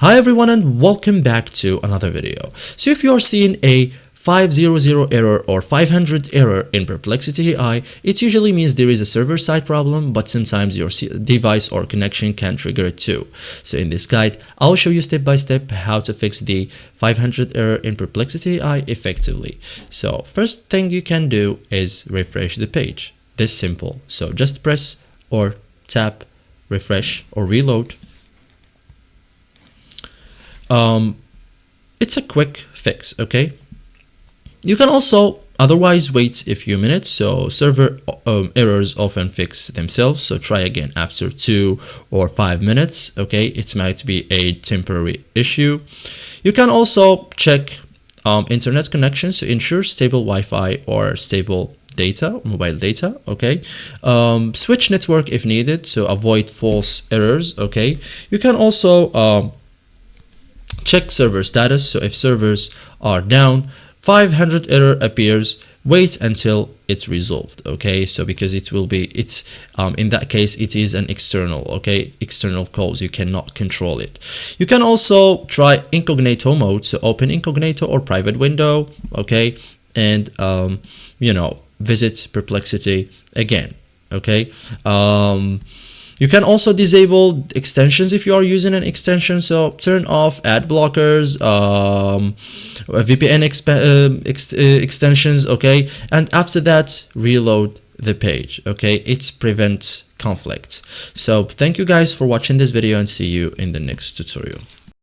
Hi everyone and welcome back to another video. So if you are seeing a 500 error or 500 error in Perplexity AI, it usually means there is a server-side problem, but sometimes your device or connection can trigger it too. So in this guide, I'll show you step by step how to fix the 500 error in Perplexity AI effectively. So first thing you can do is refresh the page. This simple. So just press or tap refresh or reload. It's a quick fix, okay? You can also otherwise wait a few minutes, so server errors often fix themselves, so try again after 2 or 5 minutes, okay? It might be a temporary issue. You can also check internet connections to ensure stable Wi-Fi or stable data, mobile data, okay? Switch network if needed, so avoid false errors, okay? You can also check server status, so if servers are down, 500 error appears, wait until it's resolved, okay? So because it will be, in that case it is an external, okay, external cause, you cannot control it. You can also try incognito mode, so open incognito or private window, okay, and visit Perplexity again, okay? You can also disable extensions if you are using an extension, so turn off ad blockers, VPN extensions, okay, and after that reload the page, okay? It prevents conflict. So thank you guys for watching this video and see you in the next tutorial.